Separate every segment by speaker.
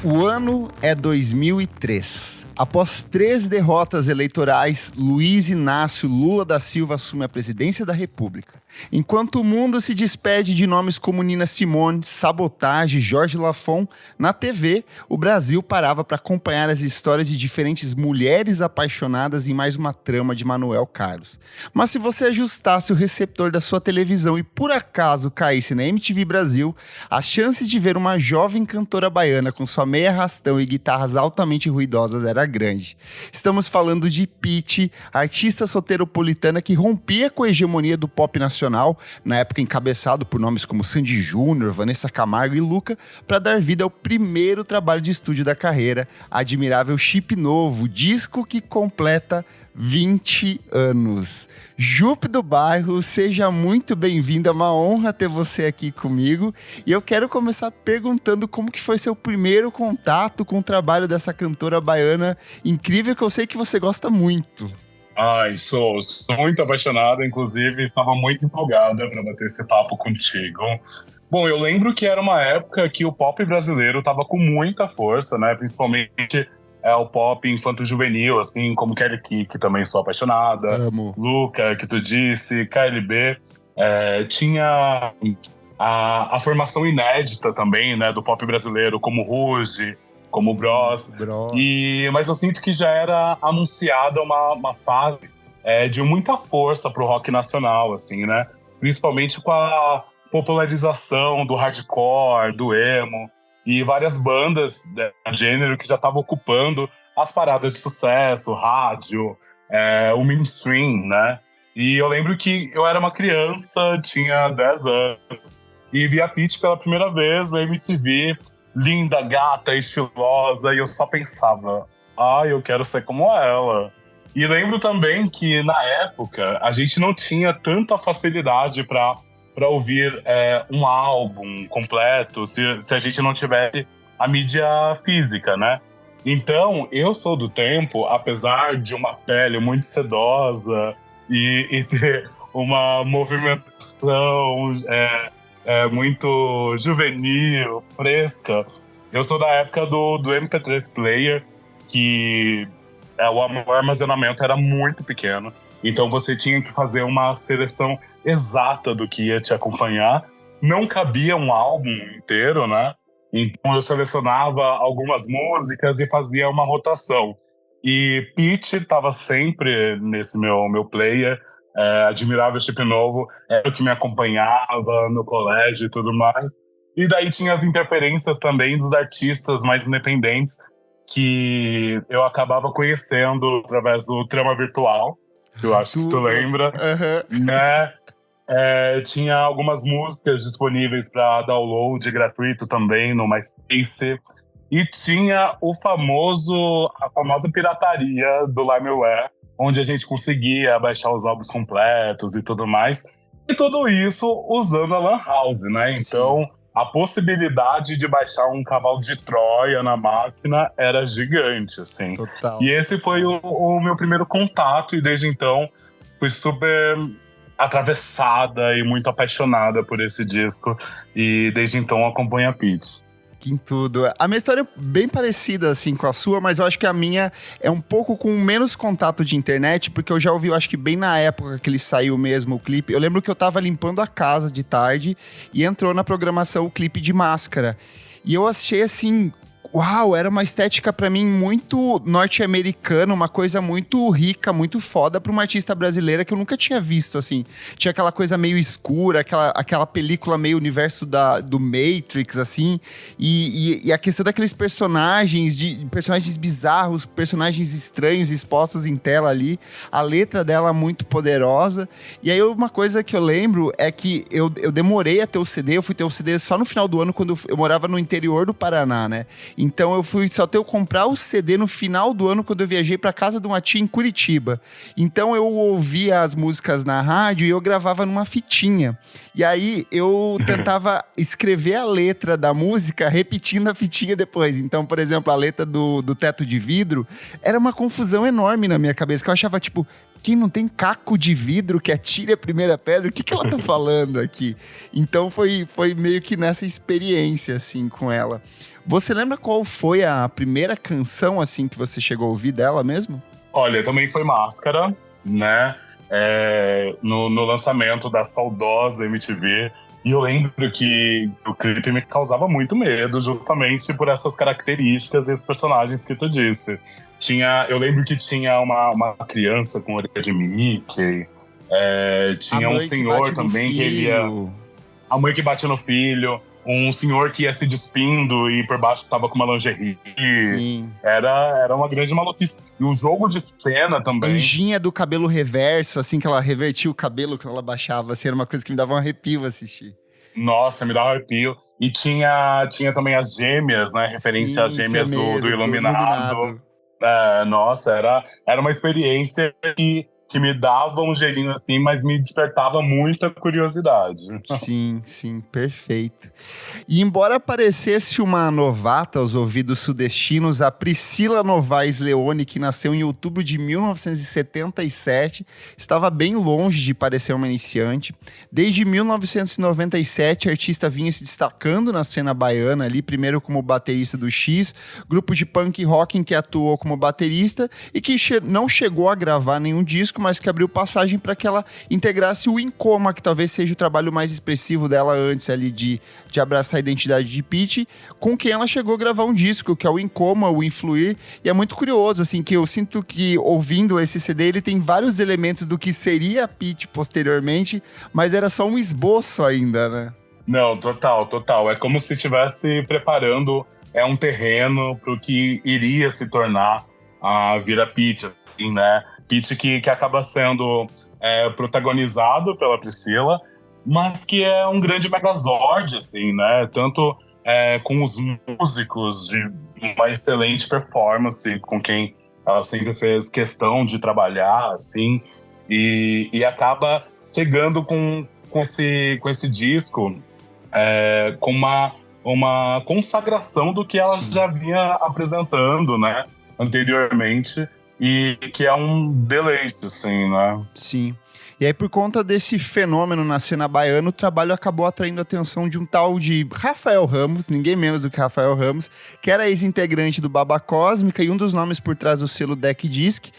Speaker 1: O ano é 2003. Após 3 derrotas eleitorais, Luiz Inácio Lula da Silva assume a presidência da República. Enquanto o mundo se despede de nomes como Nina Simone, Sabotage, Jorge Lafon, na TV, o Brasil parava para acompanhar as histórias de diferentes mulheres apaixonadas em mais uma trama de Manuel Carlos. Mas se você ajustasse o receptor da sua televisão e por acaso caísse na MTV Brasil, as chances de ver uma jovem cantora baiana com sua meia arrastão e guitarras altamente ruidosas era grande. Estamos falando de Pitty, artista soteropolitana que rompia com a hegemonia do pop nacional, na época encabeçado por nomes como Sandy Júnior, Vanessa Camargo e Luca, para dar vida ao primeiro trabalho de estúdio da carreira, Admirável Chip Novo, disco que completa 20 anos. Jupe do Bairro, seja muito bem-vinda, é uma honra ter você aqui comigo. E eu quero começar perguntando como que foi seu primeiro contato com o trabalho dessa cantora baiana incrível, que eu sei que você gosta muito.
Speaker 2: Ai, sou muito apaixonado, inclusive estava muito empolgada para bater esse papo contigo. Bom, eu lembro que era uma época que o pop brasileiro estava com muita força, né? Principalmente o pop infanto-juvenil, assim, como Kelly Key, que também sou apaixonada.
Speaker 1: Amo.
Speaker 2: Luca, que tu disse, KLB. Tinha a formação inédita também, né, do pop brasileiro, como Ruge, como Bros. Mas eu sinto que já era anunciada uma fase de muita força pro rock nacional, assim, né? Principalmente com a popularização do hardcore, do emo, e várias bandas do gênero que já estavam ocupando as paradas de sucesso, rádio, o mainstream, né? E eu lembro que eu era uma criança, tinha 10 anos, e vi a Pitty pela primeira vez na MTV, linda, gata, estilosa, e eu só pensava, eu quero ser como ela. E lembro também que, na época, a gente não tinha tanta facilidade para ouvir um álbum completo se a gente não tivesse a mídia física, né? Então, eu sou do tempo, apesar de uma pele muito sedosa e ter uma movimentação muito juvenil, fresca. Eu sou da época do MP3 Player, que o armazenamento era muito pequeno. Então você tinha que fazer uma seleção exata do que ia te acompanhar. Não cabia um álbum inteiro, né? Então eu selecionava algumas músicas e fazia uma rotação. E Pitty estava sempre nesse meu player. Admirável Chip Novo era o que me acompanhava no colégio e tudo mais. E daí tinha as interferências também dos artistas mais independentes que eu acabava conhecendo através do Trama Virtual, que eu acho que tu lembra, né? Tinha algumas músicas disponíveis para download gratuito também no MySpace. E tinha a famosa pirataria do LimeWare, onde a gente conseguia baixar os álbuns completos e tudo mais. E tudo isso usando a Lan House, né? Então, a possibilidade de baixar um cavalo de Troia na máquina era gigante, assim.
Speaker 1: Total.
Speaker 2: E esse foi o meu primeiro contato, e desde então fui super atravessada e muito apaixonada por esse disco. E desde então acompanho a Pitty.
Speaker 1: Em tudo. A minha história é bem parecida, assim, com a sua, mas eu acho que a minha é um pouco com menos contato de internet, porque eu já ouvi, eu acho que bem na época que ele saiu mesmo, o clipe. Eu lembro que eu tava limpando a casa de tarde e entrou na programação o clipe de Máscara. E eu achei, assim, uau, era uma estética pra mim muito norte-americana, uma coisa muito rica, muito foda pra uma artista brasileira que eu nunca tinha visto, assim. Tinha aquela coisa meio escura, aquela película meio universo do Matrix, assim, e a questão daqueles personagens bizarros, personagens estranhos expostos em tela ali, a letra dela muito poderosa. E aí uma coisa que eu lembro é que eu demorei a ter o CD, eu fui ter o CD só no final do ano, quando eu morava no interior do Paraná, né? Então eu fui só ter eu comprar o CD no final do ano, quando eu viajei pra casa de uma tia em Curitiba. Então eu ouvia as músicas na rádio e eu gravava numa fitinha. E aí eu tentava escrever a letra da música repetindo a fitinha depois. Então, por exemplo, a letra do Teto de Vidro era uma confusão enorme na minha cabeça, que eu achava tipo, quem não tem caco de vidro que atire a primeira pedra, o que ela tá falando aqui? Então foi meio que nessa experiência, assim, com ela. Você lembra qual foi a primeira canção, assim, que você chegou a ouvir dela mesmo?
Speaker 2: Olha, também foi Máscara, né? No lançamento da saudosa MTV. E eu lembro que o clipe me causava muito medo, justamente por essas características e os personagens que tu disse. Eu lembro que tinha uma criança com orelha de Mickey, tinha um senhor também que ele ia... A mãe que bate no filho, um senhor que ia se despindo e por baixo tava com uma lingerie.
Speaker 1: Sim.
Speaker 2: Era uma grande maluquice. E o jogo de cena também.
Speaker 1: Anjinha do cabelo reverso, assim, que ela revertia o cabelo quando ela baixava, assim, era uma coisa que me dava um arrepio assistir.
Speaker 2: Nossa, me dava arrepio. E tinha também as gêmeas, né? Referência às gêmeas do Iluminado. Nossa, era uma experiência que me dava um gelinho assim, mas me despertava muita curiosidade.
Speaker 1: Sim, perfeito. E embora parecesse uma novata aos ouvidos sudestinos, a Priscila Novaes Leone, que nasceu em outubro de 1977, estava bem longe de parecer uma iniciante. Desde 1997, a artista vinha se destacando na cena baiana ali, primeiro como baterista do X, grupo de punk rock em que atuou como baterista e que não chegou a gravar nenhum disco, mas que abriu passagem para que ela integrasse o Incoma, que talvez seja o trabalho mais expressivo dela antes ali de abraçar a identidade de Pitty, com quem ela chegou a gravar um disco, que é o Incoma, o Influir, e é muito curioso, assim, que eu sinto que ouvindo esse CD, ele tem vários elementos do que seria a Pitty posteriormente, mas era só um esboço ainda, né?
Speaker 2: Não, total. É como se estivesse preparando um terreno para o que iria se tornar a Vira Pitty, assim, né? Pitty que acaba sendo protagonizado pela Priscila, mas que é um grande megazord, assim, né? Tanto com os músicos de uma excelente performance, com quem ela sempre fez questão de trabalhar, assim, e acaba chegando com esse disco com uma consagração do que ela já vinha apresentando, né, anteriormente, e que é um deleite, assim, né?
Speaker 1: Sim. E aí, por conta desse fenômeno na cena baiana, o trabalho acabou atraindo a atenção de um tal de Rafael Ramos, ninguém menos do que Rafael Ramos, que era ex-integrante do Baba Cósmica e um dos nomes por trás do selo Deck Disc.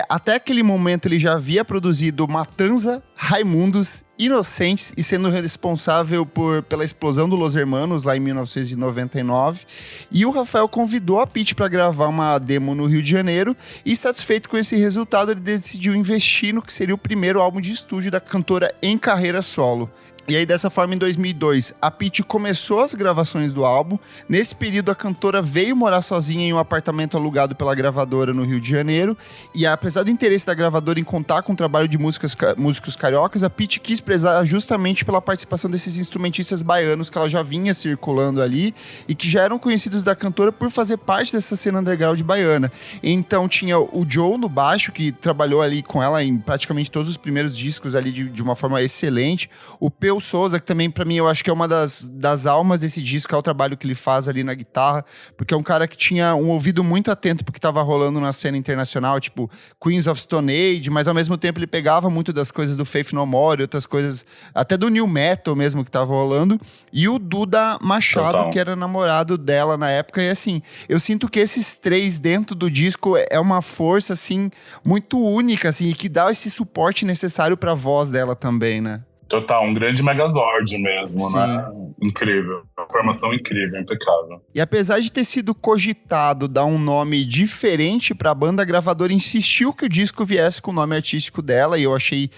Speaker 1: Até aquele momento, ele já havia produzido Matanza, Raimundos, Inocentes e sendo responsável pela explosão do Los Hermanos lá em 1999. E o Rafael convidou a Pitty para gravar uma demo no Rio de Janeiro e, satisfeito com esse resultado, ele decidiu investir no que seria o primeiro álbum de estúdio da cantora em carreira solo. E aí, dessa forma, em 2002, a Pitty começou as gravações do álbum. Nesse período, a cantora veio morar sozinha em um apartamento alugado pela gravadora no Rio de Janeiro. E apesar do interesse da gravadora em contar com o trabalho de músicos cariocas, a Pitty quis prezar justamente pela participação desses instrumentistas baianos que ela já vinha circulando ali e que já eram conhecidos da cantora por fazer parte dessa cena underground baiana. Então, tinha o Joe no baixo, que trabalhou ali com ela em praticamente todos os primeiros discos ali de uma forma excelente. O Peu Souza, que também, pra mim, eu acho que é uma das almas desse disco, é o trabalho que ele faz ali na guitarra, porque é um cara que tinha um ouvido muito atento pro que tava rolando na cena internacional, tipo Queens of Stone Age, mas ao mesmo tempo ele pegava muito das coisas do Faith No More, outras coisas, até do New Metal mesmo que tava rolando, e o Duda Machado, Total. Que era namorado dela na época, e assim, eu sinto que esses três dentro do disco é uma força, assim, muito única, assim, e que dá esse suporte necessário pra voz dela também, né?
Speaker 2: Total, um grande megazord mesmo,
Speaker 1: Sim.
Speaker 2: Né? Incrível. Formação incrível, impecável.
Speaker 1: E apesar de ter sido cogitado dar um nome diferente para a banda, a gravadora insistiu que o disco viesse com o nome artístico dela, e eu achei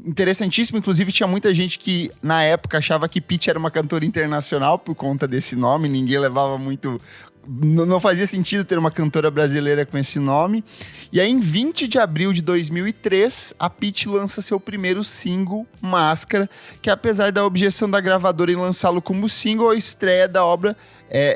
Speaker 1: interessantíssimo. Inclusive, tinha muita gente que, na época, achava que Pitty era uma cantora internacional por conta desse nome, ninguém levava muito... Não fazia sentido ter uma cantora brasileira com esse nome. E aí, em 20 de abril de 2003, a Pitty lança seu primeiro single, Máscara, que apesar da objeção da gravadora em lançá-lo como single, a estreia da obra,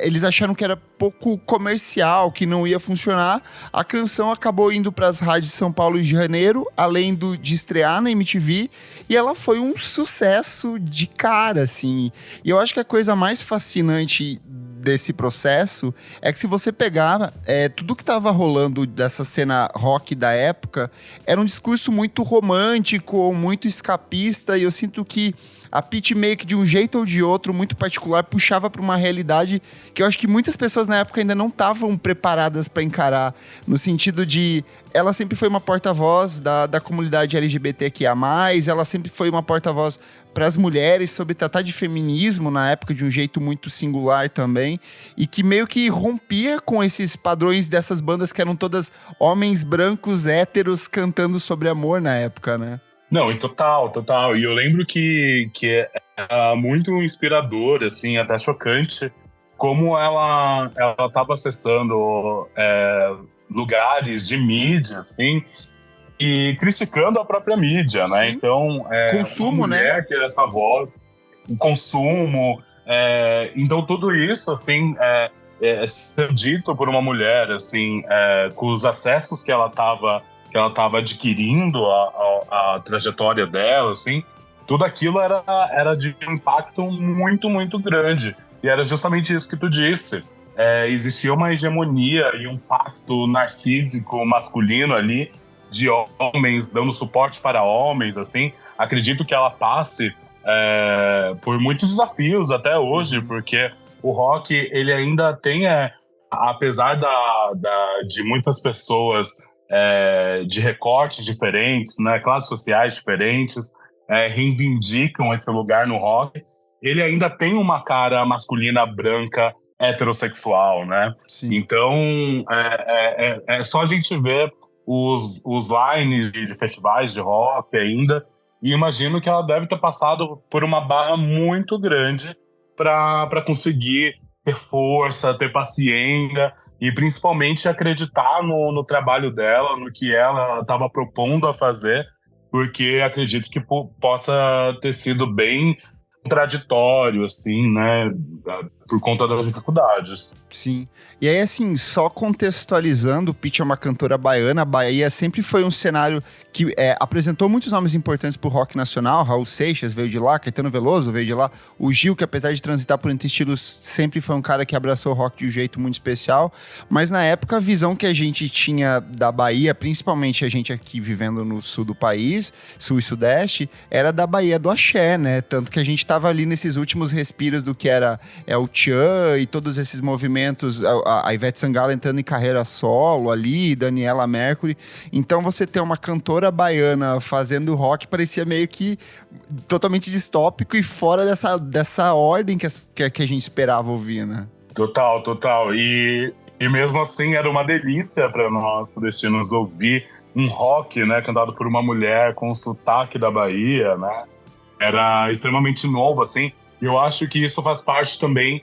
Speaker 1: eles acharam que era pouco comercial, que não ia funcionar. A canção acabou indo para as rádios de São Paulo e de Janeiro, além de estrear na MTV, e ela foi um sucesso de cara, assim. E eu acho que a coisa mais fascinante desse processo é que se você pegar tudo que estava rolando dessa cena rock da época, era um discurso muito romântico, muito escapista, e eu sinto que a Pitty meio que de um jeito ou de outro, muito particular, puxava para uma realidade que eu acho que muitas pessoas na época ainda não estavam preparadas para encarar, no sentido de ela sempre foi uma porta-voz da comunidade LGBTQIA+, ela sempre foi uma porta-voz para as mulheres sobre tratar de feminismo na época de um jeito muito singular também, e que meio que rompia com esses padrões dessas bandas que eram todas homens brancos, héteros, cantando sobre amor na época, né?
Speaker 2: Não, e total. E eu lembro que é muito inspirador, assim, até chocante, como ela estava acessando lugares de mídia, assim, e criticando a própria mídia, né?
Speaker 1: Sim.
Speaker 2: Então,
Speaker 1: consumo,
Speaker 2: uma mulher
Speaker 1: né?
Speaker 2: ter essa voz, o consumo, então tudo isso, assim, ser dito por uma mulher, assim, com os acessos que ela estava adquirindo a trajetória dela, assim, tudo aquilo era de um impacto muito, muito grande. E era justamente isso que tu disse. Existia uma hegemonia e um pacto narcísico masculino ali, de homens dando suporte para homens, assim. Acredito que ela passe por muitos desafios até hoje, porque o rock, ele ainda tem, apesar de muitas pessoas de recortes diferentes, né, classes sociais diferentes, reivindicam esse lugar no rock, ele ainda tem uma cara masculina branca heterossexual, né?
Speaker 1: Sim.
Speaker 2: Então, é só a gente ver os lines de festivais de rock ainda, e imagino que ela deve ter passado por uma barra muito grande para conseguir ter força, ter paciência e principalmente acreditar no trabalho dela, no que ela estava propondo a fazer, porque acredito que possa ter sido bem contraditório, assim, né, por conta das dificuldades.
Speaker 1: Sim. E aí, assim, só contextualizando, Pitty é uma cantora baiana. A Bahia sempre foi um cenário que apresentou muitos nomes importantes pro rock nacional. Raul Seixas veio de lá, Caetano Veloso veio de lá. O Gil, que apesar de transitar por entre estilos, sempre foi um cara que abraçou o rock de um jeito muito especial. Mas na época, a visão que a gente tinha da Bahia, principalmente a gente aqui vivendo no sul do país, sul e sudeste, era da Bahia do axé, né? Tanto que a gente tava ali nesses últimos respiros do que era o Tchan e todos esses movimentos, a Ivete Sangalo entrando em carreira solo ali, Daniela Mercury. Então você ter uma cantora baiana fazendo rock parecia meio que totalmente distópico e fora dessa ordem que a gente esperava ouvir, né?
Speaker 2: Total. E mesmo assim era uma delícia para nós destinos ouvir um rock, né, cantado por uma mulher com o sotaque da Bahia, né? Era extremamente novo, assim. E eu acho que isso faz parte também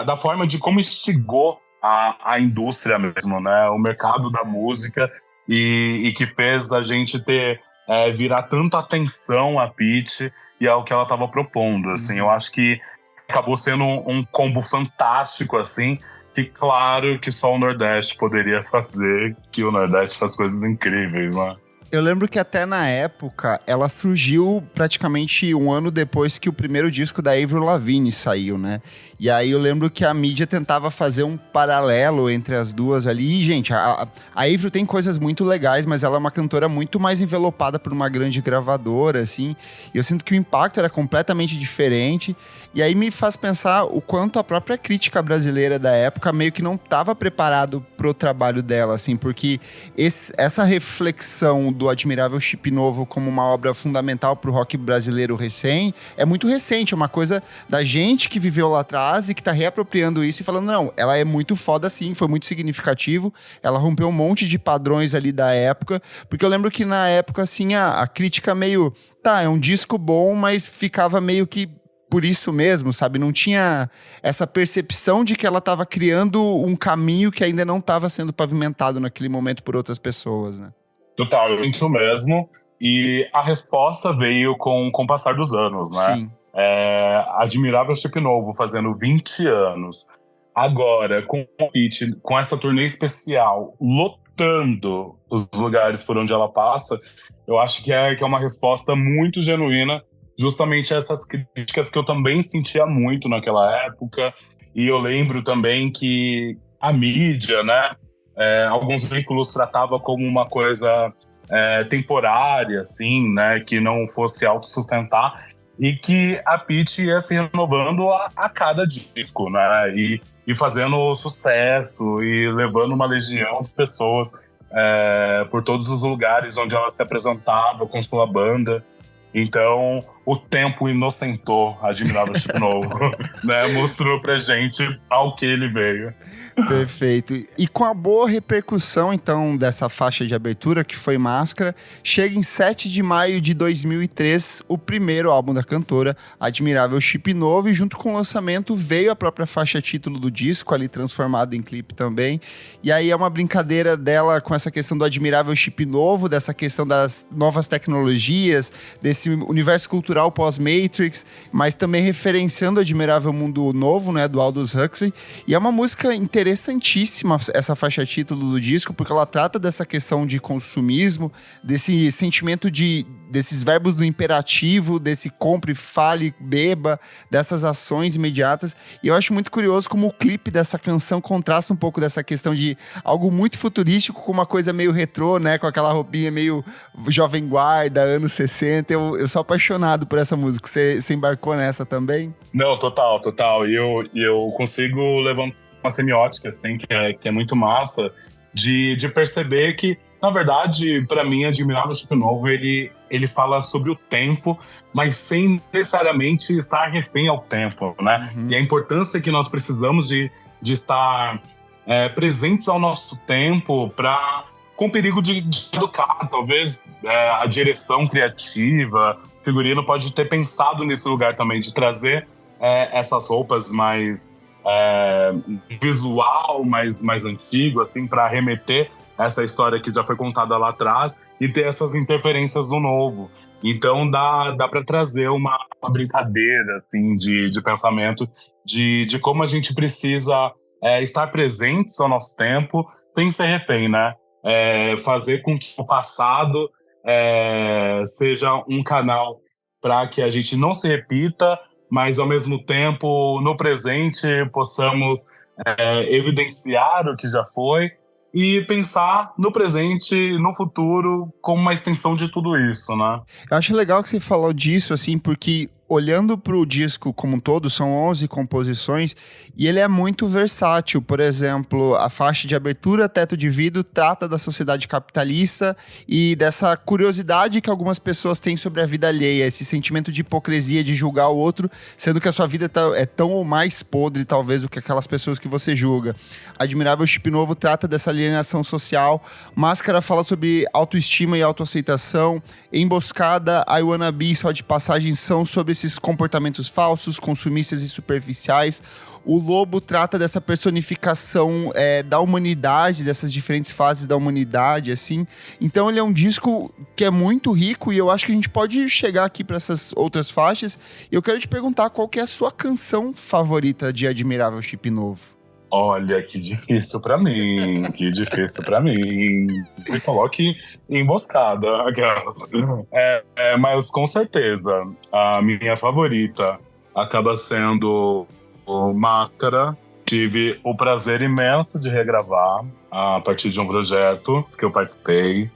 Speaker 2: da forma de como instigou a indústria mesmo, né? O mercado da música e que fez a gente virar tanta atenção a Pitty e ao que ela estava propondo, assim. Eu acho que acabou sendo um combo fantástico, assim, que claro que só o Nordeste poderia fazer, que o Nordeste faz coisas incríveis, né?
Speaker 1: Eu lembro que até na época, ela surgiu praticamente um ano depois que o primeiro disco da Avril Lavigne saiu, né? E aí eu lembro que a mídia tentava fazer um paralelo entre as duas ali. E, gente, a Avril tem coisas muito legais, mas ela é uma cantora muito mais envelopada por uma grande gravadora, assim. E eu sinto que o impacto era completamente diferente. E aí me faz pensar o quanto a própria crítica brasileira da época meio que não estava preparado pro trabalho dela, assim, porque essa reflexão do Admirável Chip Novo como uma obra fundamental pro rock brasileiro é muito recente, é uma coisa da gente que viveu lá atrás e que tá reapropriando isso e falando, não, ela é muito foda sim, foi muito significativo, ela rompeu um monte de padrões ali da época, porque eu lembro que na época, assim, a crítica meio, é um disco bom, mas ficava meio que por isso mesmo, sabe? Não tinha essa percepção de que ela estava criando um caminho que ainda não estava sendo pavimentado naquele momento por outras pessoas, né?
Speaker 2: Total, eu sinto mesmo. E a resposta veio com o passar dos anos, né?
Speaker 1: Sim.
Speaker 2: Admirável Chip Novo, fazendo 20 anos. Agora, com o Pitty, com essa turnê especial, lotando os lugares por onde ela passa, eu acho que é uma resposta muito genuína justamente essas críticas que eu também sentia muito naquela época. E eu lembro também que a mídia, né, alguns veículos tratavam como uma coisa temporária, assim, né, que não fosse autossustentar, e que a Pitty ia se renovando a cada disco, né, e fazendo sucesso e levando uma legião de pessoas por todos os lugares onde ela se apresentava com sua banda. Então, o tempo inocentou Admirável Chip Novo, né? Mostrou pra gente ao que ele veio.
Speaker 1: Perfeito. E com a boa repercussão, então, dessa faixa de abertura, que foi Máscara, chega em 7 de maio de 2003, o primeiro álbum da cantora, Admirável Chip Novo, e junto com o lançamento veio a própria faixa título do disco, ali transformada em clipe também. E aí é uma brincadeira dela com essa questão do Admirável Chip Novo, dessa questão das novas tecnologias, desse universo cultural pós-Matrix, mas também referenciando o Admirável Mundo Novo, né, do Aldous Huxley. E é uma música interessantíssima essa faixa título do disco, porque ela trata dessa questão de consumismo, desse sentimento desses verbos do imperativo, desse compre, fale, beba, dessas ações imediatas. E eu acho muito curioso como o clipe dessa canção contrasta um pouco dessa questão de algo muito futurístico com uma coisa meio retrô, né, com aquela roupinha meio jovem guarda, anos 60. Eu sou apaixonado por essa música. Você embarcou nessa também?
Speaker 2: Não, total. E eu consigo levantar uma semiótica, assim, que é muito massa, de perceber que, na verdade, para mim, Admirável Chip Novo, ele fala sobre o tempo, mas sem necessariamente estar refém ao tempo, né? Uhum. E a importância que nós precisamos de estar presentes ao nosso tempo com perigo de educar, talvez a direção criativa, o figurino pode ter pensado nesse lugar também, de trazer essas roupas mais visual, mais antigo, assim, para remeter essa história que já foi contada lá atrás e ter essas interferências do novo. Então dá para trazer uma brincadeira, assim, de pensamento de como a gente precisa estar presentes ao nosso tempo sem ser refém, né? Fazer com que o passado seja um canal para que a gente não se repita, mas ao mesmo tempo, no presente, possamos evidenciar o que já foi e pensar no presente, no futuro, como uma extensão de tudo isso, né?
Speaker 1: Eu acho legal que você falou disso, assim, porque olhando para o disco como um todo, são 11 composições e ele é muito versátil. Por exemplo, a faixa de abertura, Teto de Vidro, trata da sociedade capitalista e dessa curiosidade que algumas pessoas têm sobre a vida alheia, esse sentimento de hipocrisia, de julgar o outro, sendo que a sua vida é tão ou mais podre, talvez, do que aquelas pessoas que você julga. Admirável Chip Novo trata dessa alienação social. Máscara fala sobre autoestima e autoaceitação. Emboscada, I Wanna Be, Só de Passagem são sobre esses comportamentos falsos, consumistas e superficiais. O Lobo trata dessa personificação da humanidade, dessas diferentes fases da humanidade, assim. Então ele é um disco que é muito rico e eu acho que a gente pode chegar aqui para essas outras faixas. Eu quero te perguntar qual que é a sua canção favorita de Admirável Chip Novo.
Speaker 2: Olha, que difícil pra mim, Me coloque emboscada. Mas com certeza, a minha favorita acaba sendo o Máscara. Tive o prazer imenso de regravar a partir de um projeto que eu participei.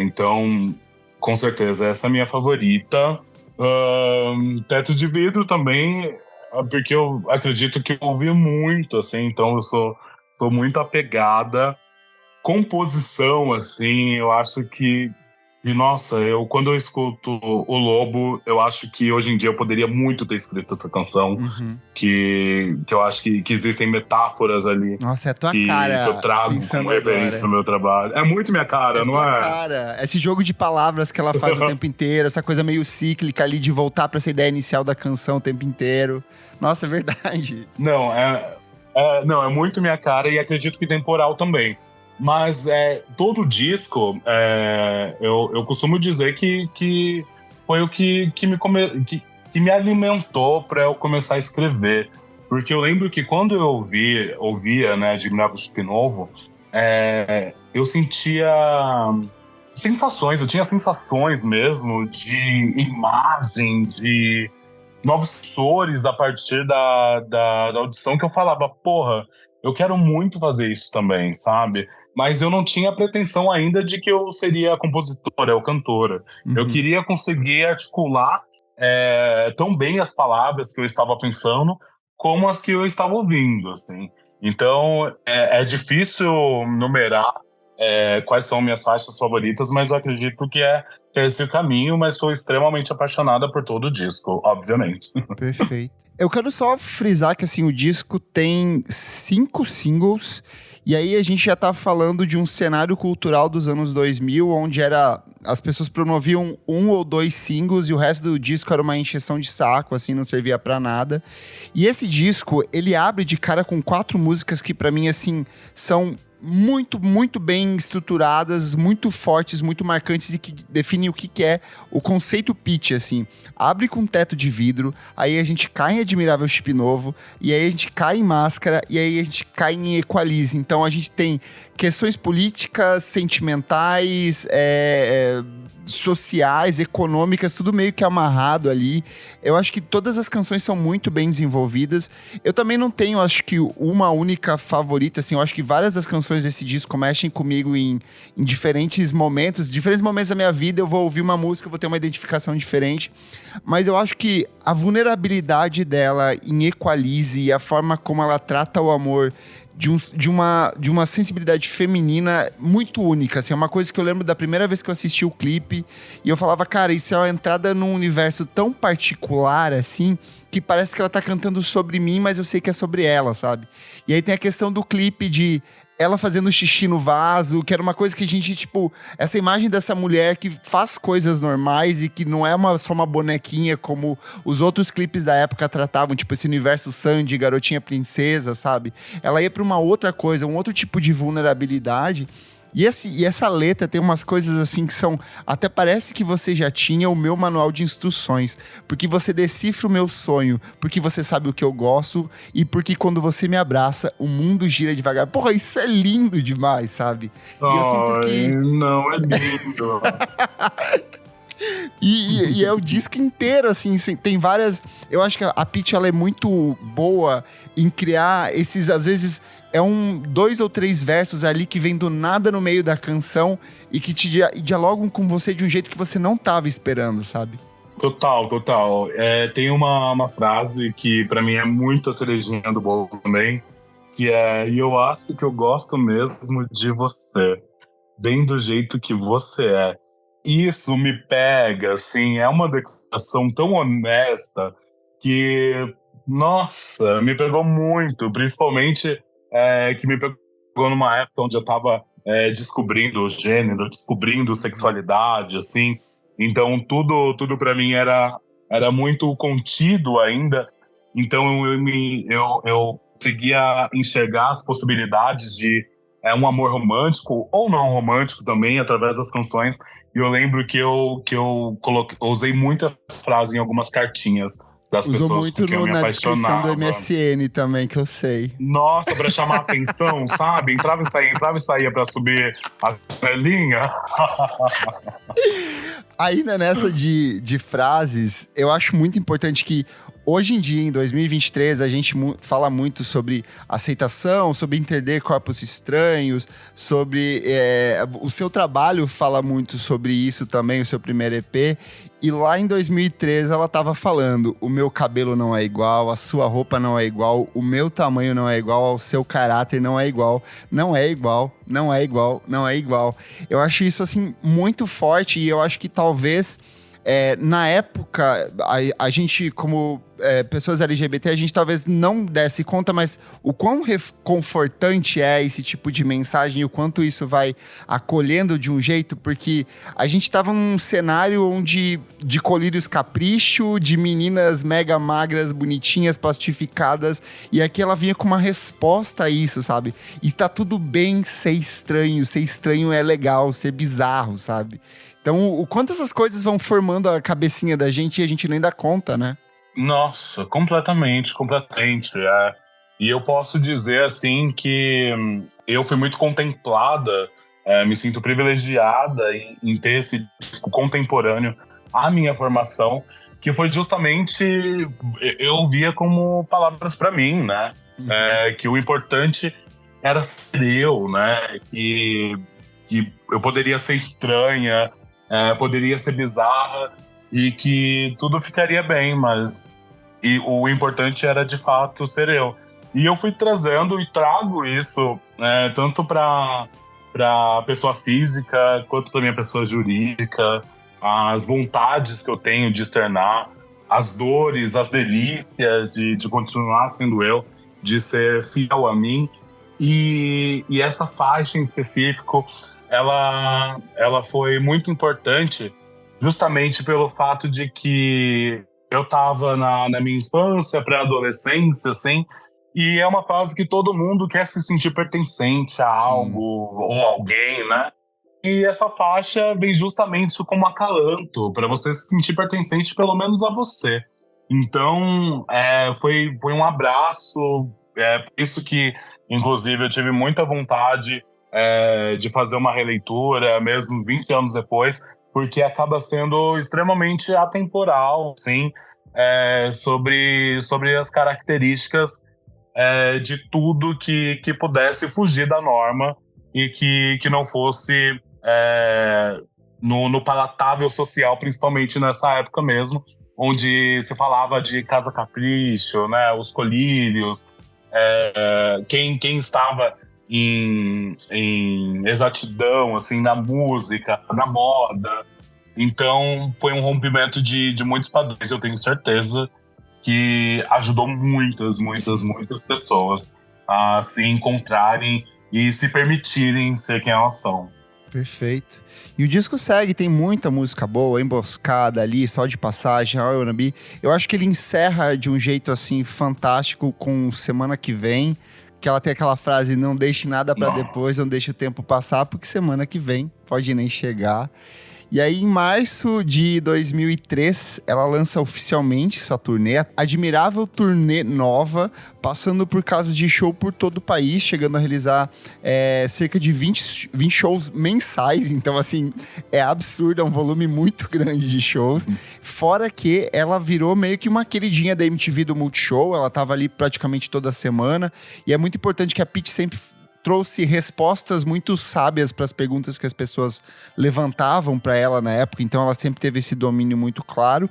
Speaker 2: Então, com certeza, essa é a minha favorita. Teto de Vidro também, porque eu acredito que eu ouvi muito, assim, então eu sou muito apegada. Composição, assim, eu acho que... E, nossa, quando eu escuto o Lobo, eu acho que hoje em dia eu poderia muito ter escrito essa canção, que eu acho que existem metáforas ali.
Speaker 1: Nossa, é a tua cara.
Speaker 2: Que eu trago como referência no meu trabalho. É muito minha cara, não é?
Speaker 1: Cara, esse jogo de palavras que ela faz o tempo inteiro, essa coisa meio cíclica ali de voltar pra essa ideia inicial da canção o tempo inteiro. Nossa, é verdade.
Speaker 2: Não, é muito minha cara e acredito que temporal também. Mas todo disco, eu costumo dizer que foi o que me alimentou para eu começar a escrever. Porque eu lembro que quando eu ouvia, né, Admirável Chip Novo, eu sentia sensações, eu tinha sensações mesmo de imagem, de novos sensores a partir da audição, que eu falava, porra, eu quero muito fazer isso também, sabe? Mas eu não tinha pretensão ainda de que eu seria compositora ou cantora. Eu queria conseguir articular tão bem as palavras que eu estava pensando como as que eu estava ouvindo, assim. Então, é difícil numerar quais são minhas faixas favoritas, mas eu acredito que é esse o caminho, mas sou extremamente apaixonada por todo o disco, obviamente.
Speaker 1: Perfeito. Eu quero só frisar que, assim, o disco tem 5 singles, e aí a gente já tá falando de um cenário cultural dos anos 2000, onde as pessoas promoviam 1 ou 2 singles, e o resto do disco era uma encheção de saco, assim, não servia pra nada. E esse disco, ele abre de cara com 4 músicas que, pra mim, assim, são muito, muito bem estruturadas, muito fortes, muito marcantes e que definem o que é o conceito pitch, assim. Abre com teto de vidro, aí a gente cai em Admirável Chip Novo, e aí a gente cai em Máscara, e aí a gente cai em Equalize. Então a gente tem questões políticas, sentimentais, sociais, econômicas, tudo meio que amarrado ali. Eu acho que todas as canções são muito bem desenvolvidas. Eu também não tenho, acho que, uma única favorita, assim, eu acho que várias das canções desse disco mexem comigo em diferentes momentos da minha vida, eu vou ouvir uma música, eu vou ter uma identificação diferente, mas eu acho que a vulnerabilidade dela em Equalize e a forma como ela trata o amor de uma sensibilidade feminina muito única, assim, é uma coisa que eu lembro da primeira vez que eu assisti o clipe, e eu falava, cara, isso é uma entrada num universo tão particular, assim, que parece que ela tá cantando sobre mim, mas eu sei que é sobre ela, sabe? E aí tem a questão do clipe de ela fazendo xixi no vaso, que era uma coisa que a gente, tipo, essa imagem dessa mulher que faz coisas normais e que não é só uma bonequinha como os outros clipes da época tratavam, tipo esse universo Sandy, garotinha princesa, sabe? Ela ia pra uma outra coisa, um outro tipo de vulnerabilidade. E essa letra tem umas coisas assim que são... Até parece que você já tinha o meu manual de instruções. Porque você decifra o meu sonho. Porque você sabe o que eu gosto. E porque quando você me abraça, o mundo gira devagar. Porra, isso é lindo demais, sabe?
Speaker 2: E eu sinto que... Não, é lindo.
Speaker 1: E é o disco inteiro, assim, tem várias... Eu acho que a Pitty, ela é muito boa em criar esses, às vezes... 2 ou 3 versos ali que vem do nada no meio da canção e que dialogam com você de um jeito que você não tava esperando, sabe?
Speaker 2: Total. Tem uma frase que pra mim é muito a cerejinha do bolo também, que é: e eu acho que eu gosto mesmo de você, bem do jeito que você é. Isso me pega, assim, é uma declaração tão honesta que, nossa, me pegou muito, principalmente que me pegou numa época onde eu tava descobrindo o gênero, descobrindo sexualidade, assim. Então tudo para mim era muito contido ainda. Então eu conseguia enxergar as possibilidades de um amor romântico ou não romântico também através das canções. E eu lembro que eu usei muito essa frase em algumas cartinhas das
Speaker 1: Usou
Speaker 2: pessoas
Speaker 1: muito
Speaker 2: com quem eu me
Speaker 1: na descrição do
Speaker 2: apaixonava.
Speaker 1: MSN também, que eu sei.
Speaker 2: Nossa, pra chamar atenção, sabe? Entrava e saía pra subir a telinha.
Speaker 1: Ainda nessa de frases, eu acho muito importante que hoje em dia, em 2023, a gente fala muito sobre aceitação, sobre entender corpos estranhos, sobre... o seu trabalho fala muito sobre isso também, o seu primeiro EP. E lá em 2013, ela tava falando: o meu cabelo não é igual, a sua roupa não é igual, o meu tamanho não é igual, ao seu caráter não é igual, não é igual, não é igual, não é igual. Eu acho isso, assim, muito forte, e eu acho que talvez... na época, a gente, como pessoas LGBT, a gente talvez não desse conta, mas o quão reconfortante é esse tipo de mensagem e o quanto isso vai acolhendo de um jeito, porque a gente tava num cenário onde de colírios capricho, de meninas mega magras, bonitinhas, plastificadas, e aqui ela vinha com uma resposta a isso, sabe? E tá tudo bem ser estranho é legal, ser bizarro, sabe? Então, o quanto essas coisas vão formando a cabecinha da gente e a gente nem dá conta, né?
Speaker 2: Nossa, completamente. E eu posso dizer, assim, que eu fui muito contemplada Me sinto privilegiada em ter esse disco contemporâneo à minha formação, que foi justamente, eu via como palavras para mim, né? Que o importante era ser eu, né? Que eu poderia ser estranha, poderia ser bizarra, e que tudo ficaria bem, mas o importante era de fato ser eu. E eu fui trazendo e trago isso, tanto para pessoa física quanto para minha pessoa jurídica, as vontades que eu tenho de externar, as dores, as delícias de continuar sendo eu, de ser fiel a mim. E essa faixa em específico, ela foi muito importante justamente pelo fato de que eu estava na minha infância, pré-adolescência, assim, e é uma fase que todo mundo quer se sentir pertencente a algo ou alguém, né? E essa faixa vem justamente como acalanto, para você se sentir pertencente pelo menos a você. Então, foi um abraço, por isso que, inclusive, eu tive muita vontade de fazer uma releitura, mesmo 20 anos depois, porque acaba sendo extremamente atemporal, sim, sobre as características de tudo que pudesse fugir da norma e que não fosse no palatável social, principalmente nessa época mesmo, onde se falava de Casa Capricho, né, os colírios, quem estava em exatidão, assim, na música, na moda. Então, foi um rompimento de muitos padrões, eu tenho certeza, que ajudou muitas pessoas a se encontrarem e se permitirem ser quem elas são.
Speaker 1: Perfeito. E o disco segue, tem muita música boa, Emboscada ali, Só de Passagem, I Wanna Be. Eu acho que ele encerra de um jeito, assim, fantástico com Semana Que Vem, que ela tem aquela frase, não deixe nada pra depois, não deixe o tempo passar, porque semana que vem pode nem chegar. E aí, em março de 2003, ela lança oficialmente sua turnê, admirável turnê nova, passando por casas de show por todo o país, chegando a realizar cerca de 20 shows mensais. Então, assim, é absurdo, é um volume muito grande de shows. Fora que ela virou meio que uma queridinha da MTV do Multishow, ela tava ali praticamente toda semana. E é muito importante que a Pitty sempre trouxe respostas muito sábias para as perguntas que as pessoas levantavam para ela na época, então ela sempre teve esse domínio muito claro.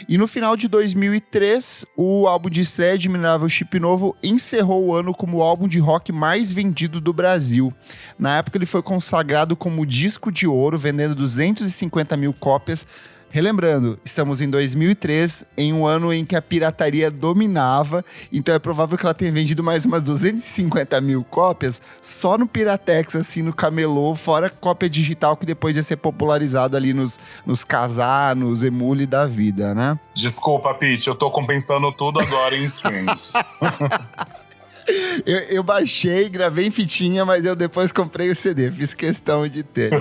Speaker 1: E no final de 2003, o álbum de estreia, Admirável Chip Novo, encerrou o ano como o álbum de rock mais vendido do Brasil. Na época ele foi consagrado como disco de ouro, vendendo 250 mil cópias. Relembrando, estamos em 2003, em um ano em que a pirataria dominava, então é provável que ela tenha vendido mais umas 250 mil cópias só no Piratex, assim, no camelô, fora cópia digital que depois ia ser popularizado ali nos Kazaa, nos Emule da vida, né?
Speaker 2: Desculpa, Pitty, eu tô compensando tudo agora em streams.
Speaker 1: Eu baixei, gravei em fitinha, mas eu depois comprei o CD, fiz questão de ter.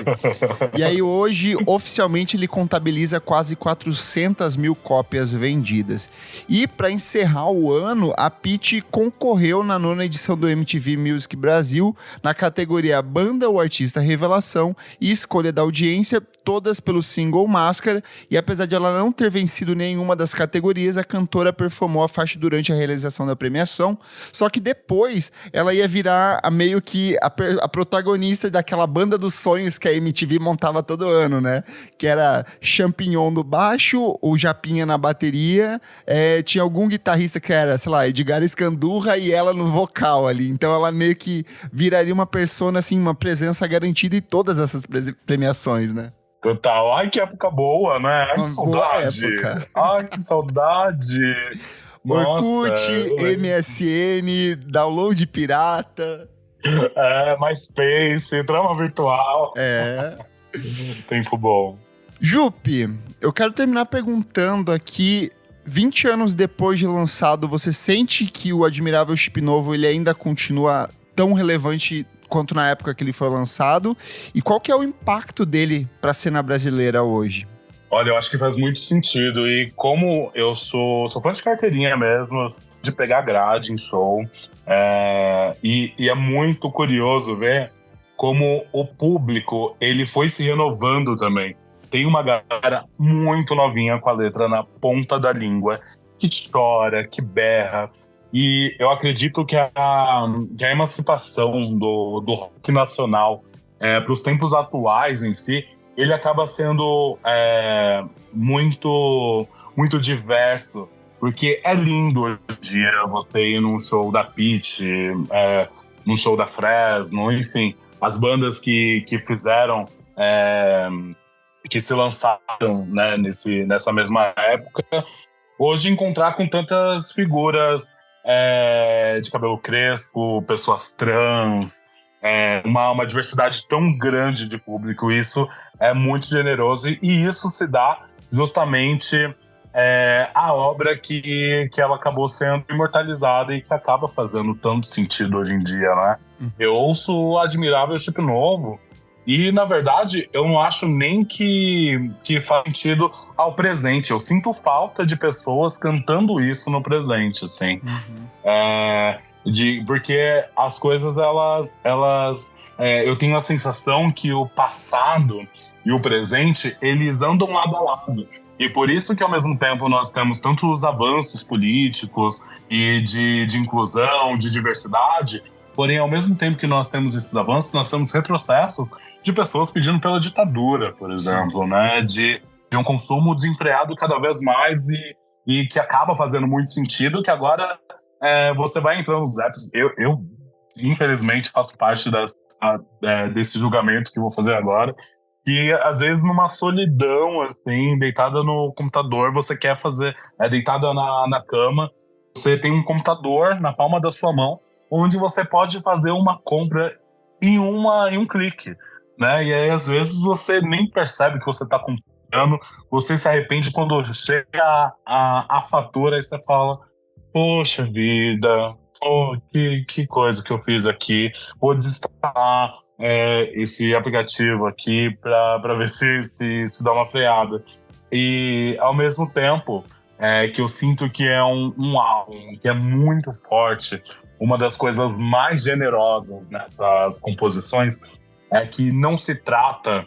Speaker 1: E aí hoje, oficialmente, ele contabiliza quase 400 mil cópias vendidas. E para encerrar o ano, a Pitty concorreu na 9ª edição do MTV Music Brasil, na categoria Banda ou Artista Revelação e Escolha da Audiência, todas pelo single Máscara. E apesar de ela não ter vencido nenhuma das categorias, a cantora performou a faixa durante a realização da premiação, só que depois ela ia virar meio que a protagonista daquela banda dos sonhos que a MTV montava todo ano, né? Que era Champignon no baixo, o Japinha na bateria, tinha algum guitarrista que era, sei lá, Edgar Escandurra e ela no vocal ali. Então ela meio que viraria uma persona, assim, uma presença garantida em todas essas premiações, né?
Speaker 2: Total. Ai, que época boa, né? Ai, que saudade. Ai, que saudade.
Speaker 1: Orkut, MSN, download pirata.
Speaker 2: MySpace, drama virtual. Tempo bom.
Speaker 1: Jupe, eu quero terminar perguntando aqui, 20 anos depois de lançado, você sente que o Admirável Chip Novo ele ainda continua tão relevante quanto na época que ele foi lançado? E qual que é o impacto dele para a cena brasileira hoje?
Speaker 2: Olha, eu acho que faz muito sentido. E como eu sou fã de carteirinha mesmo, de pegar grade em show, e é muito curioso ver como o público, ele foi se renovando também. Tem uma galera muito novinha com a letra na ponta da língua, que chora, que berra. E eu acredito que a emancipação do rock nacional para os tempos atuais em si, ele acaba sendo muito, muito diverso. Porque é lindo hoje em dia você ir num show da Pitty, num show da Fresno, enfim, as bandas que fizeram, que se lançaram, né, nessa mesma época. Hoje encontrar com tantas figuras de cabelo crespo, pessoas trans, uma diversidade tão grande de público, isso é muito generoso e isso se dá justamente a obra que ela acabou sendo imortalizada e que acaba fazendo tanto sentido hoje em dia, né? Eu ouço Admirável Chip Novo e, na verdade, eu não acho nem que faz sentido ao presente. Eu sinto falta de pessoas cantando isso no presente, assim. Porque as coisas, eu tenho a sensação que o passado e o presente, eles andam lado a lado. E por isso que, ao mesmo tempo, nós temos tantos avanços políticos e de inclusão, de diversidade, porém, ao mesmo tempo que nós temos esses avanços, nós temos retrocessos de pessoas pedindo pela ditadura, por exemplo, né? De um consumo desenfreado cada vez mais e que acaba fazendo muito sentido, que agora você vai entrando nos apps. Eu infelizmente, faço parte desse julgamento que eu vou fazer agora. E, às vezes, numa solidão, assim, deitada no computador, você quer fazer... deitada na cama, você tem um computador na palma da sua mão, onde você pode fazer uma compra em um clique, né? E aí, às vezes, você nem percebe que você está comprando, você se arrepende quando chega a fatura e você fala, poxa vida, que coisa que eu fiz aqui, vou desinstalar esse aplicativo aqui para ver se dá uma freada. E, ao mesmo tempo, que eu sinto que é um álbum que é muito forte, uma das coisas mais generosas nessas composições é que não se trata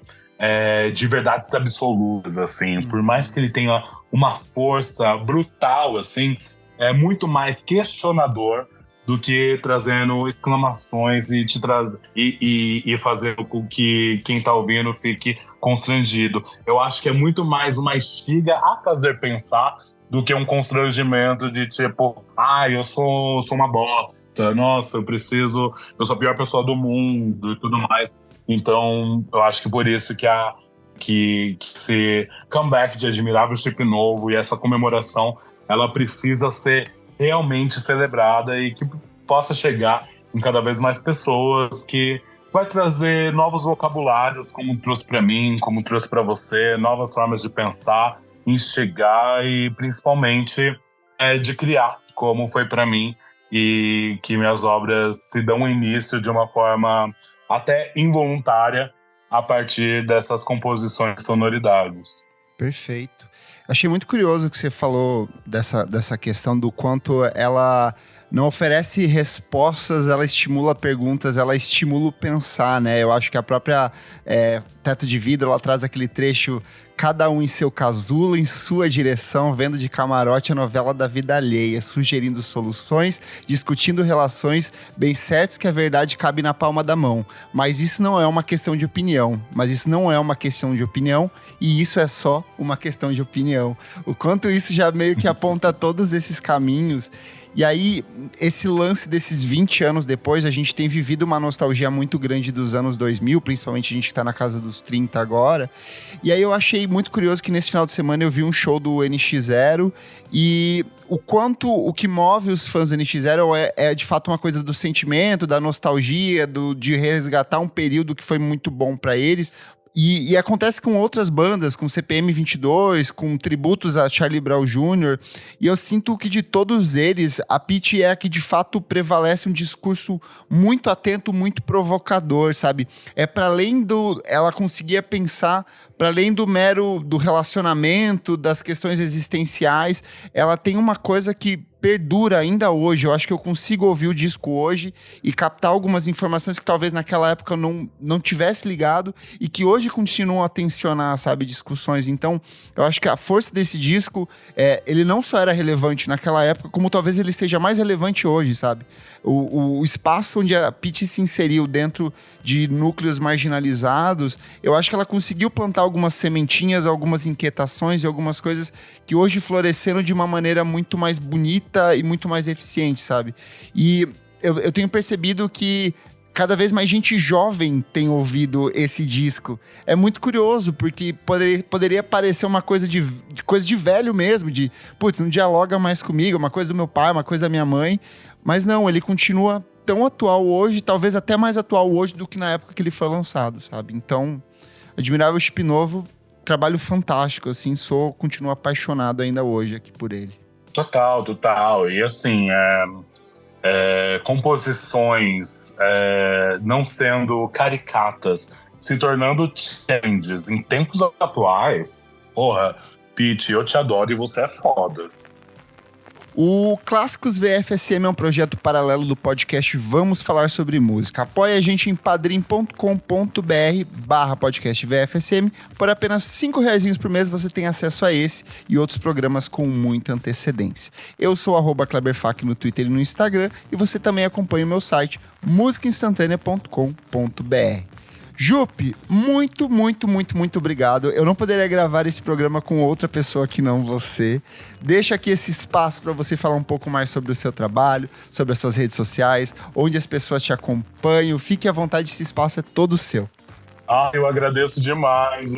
Speaker 2: de verdades absolutas, assim. Por mais que ele tenha uma força brutal, assim, é muito mais questionador do que trazendo exclamações e fazendo com que quem tá ouvindo fique constrangido. Eu acho que é muito mais uma instiga a fazer pensar do que um constrangimento de tipo, eu sou uma bosta, nossa, eu sou a pior pessoa do mundo e tudo mais. Então, eu acho que por isso que esse comeback de Admirável Chip Novo e essa comemoração, ela precisa ser realmente celebrada e que possa chegar em cada vez mais pessoas, que vai trazer novos vocabulários, como trouxe para mim, como trouxe para você, novas formas de pensar, enxergar e principalmente de criar, como foi para mim, e que minhas obras se dão início de uma forma até involuntária a partir dessas composições, sonoridades.
Speaker 1: Perfeito. Achei muito curioso que você falou dessa questão do quanto ela não oferece respostas, ela estimula perguntas, ela estimula o pensar, né? Eu acho que a própria Teto de Vidro, ela traz aquele trecho, cada um em seu casulo, em sua direção, vendo de camarote a novela da vida alheia, sugerindo soluções, discutindo relações, bem certos que a verdade cabe na palma da mão. Mas isso não é uma questão de opinião. E isso é só uma questão de opinião. O quanto isso já meio que aponta todos esses caminhos. E aí, esse lance desses 20 anos depois, a gente tem vivido uma nostalgia muito grande dos anos 2000, principalmente a gente que tá na casa dos 30 agora. E aí eu achei muito curioso que nesse final de semana eu vi um show do NX0 e o que move os fãs do NX0 é de fato uma coisa do sentimento, da nostalgia, de resgatar um período que foi muito bom para eles. E acontece com outras bandas, com CPM 22, com tributos a Charlie Brown Jr. E eu sinto que de todos eles, a Pitty é a que de fato prevalece um discurso muito atento, muito provocador, sabe? É para além ela conseguia pensar, para além do relacionamento, das questões existenciais, ela tem uma coisa que perdura ainda hoje. Eu acho que eu consigo ouvir o disco hoje e captar algumas informações que talvez naquela época eu não tivesse ligado e que hoje continuam a tensionar, sabe, discussões. Então, eu acho que a força desse disco, ele não só era relevante naquela época, como talvez ele seja mais relevante hoje, sabe? O espaço onde a Pitty se inseriu dentro de núcleos marginalizados, eu acho que ela conseguiu plantar algumas sementinhas, algumas inquietações e algumas coisas que hoje floresceram de uma maneira muito mais bonita e muito mais eficiente, sabe? E eu tenho percebido que cada vez mais gente jovem tem ouvido esse disco. É muito curioso, porque poderia parecer uma coisa de velho mesmo, de, putz, não dialoga mais comigo, uma coisa do meu pai, uma coisa da minha mãe. Mas não, ele continua tão atual hoje, talvez até mais atual hoje do que na época que ele foi lançado, sabe? Então, Admirável Chip Novo, trabalho fantástico, assim, continuo apaixonado ainda hoje aqui por ele.
Speaker 2: Total. E assim, composições não sendo caricatas, se tornando changes em tempos atuais. Porra, Pitty, eu te adoro e você é foda.
Speaker 1: O Clássicos VFSM é um projeto paralelo do podcast Vamos Falar Sobre Música. Apoie a gente em padrim.com.br/podcast VFSM. Por apenas R$5 por mês você tem acesso a esse e outros programas com muita antecedência. Eu sou @KleberFak no Twitter e no Instagram e você também acompanha o meu site musicainstantanea.com.br. Jupe, muito obrigado. Eu não poderia gravar esse programa com outra pessoa que não você. Deixa aqui esse espaço para você falar um pouco mais sobre o seu trabalho, sobre as suas redes sociais, onde as pessoas te acompanham. Fique à vontade, esse espaço é todo seu.
Speaker 2: Eu agradeço demais.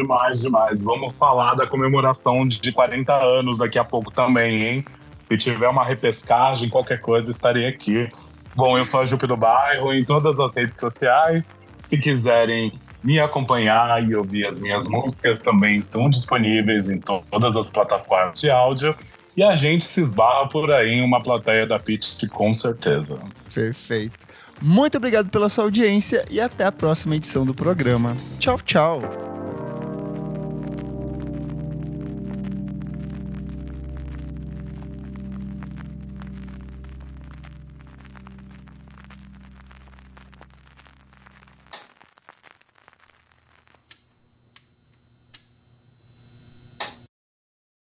Speaker 2: Vamos falar da comemoração de 40 anos daqui a pouco também, hein? Se tiver uma repescagem, qualquer coisa, estarei aqui. Bom, eu sou a Jupe do Bairro em todas as redes sociais. Se quiserem me acompanhar e ouvir as minhas músicas, também estão disponíveis em todas as plataformas de áudio. E a gente se esbarra por aí em uma plateia da Pitty, com certeza.
Speaker 1: Perfeito. Muito obrigado pela sua audiência e até a próxima edição do programa. Tchau.